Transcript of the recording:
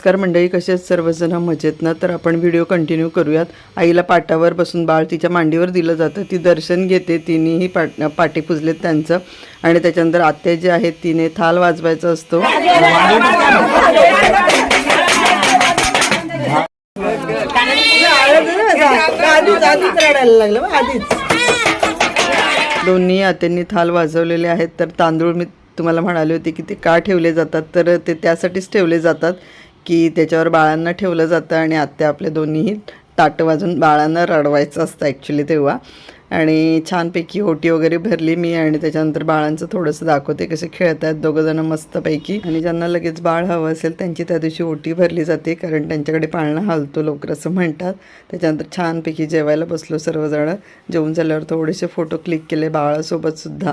नमस्कार मंडळी, कसे आहेत सर्वजण? मजेत ना? तर आपण व्हिडिओ कंटिन्यू करूयात. आईला पाटावर बसून बाळ तिच्या मांडीवर दिलं जातं, ती दर्शन घेते. तिनेही पाटे पुजलेत त्यांचं. आणि त्याच्यानंतर आत्या जी आहेत तिने थाल वाजवायचा असतो. दोन्ही आत्यांनी थाल वाजवलेले आहेत. तर तांदूळ मी तुम्हाला म्हणाले होते की ते का ठेवले जातात, तर ते त्यासाठीच ठेवले जातात की त्याच्यावर बाळांना ठेवलं जातं आणि आत्या आपल्या दोन्हीही ताटं वाजून बाळांना रडवायचं असतं ॲक्च्युली तेव्हा. आणि छानपैकी ओटी वगैरे भरली मी आणि त्याच्यानंतर बाळांचं थोडंसं दाखवते कसे खेळत आहेत दोघंजणं मस्तपैकी. आणि ज्यांना लगेच बाळ हवं असेल त्यांची त्या दिवशी ओटी भरली जाते, कारण त्यांच्याकडे पाळणा हलतो लवकर असं म्हणतात. त्याच्यानंतर छानपैकी जेवायला बसलो सर्वजण. जेवून झाल्यावर थोडेसे फोटो क्लिक केले बाळासोबत सुद्धा.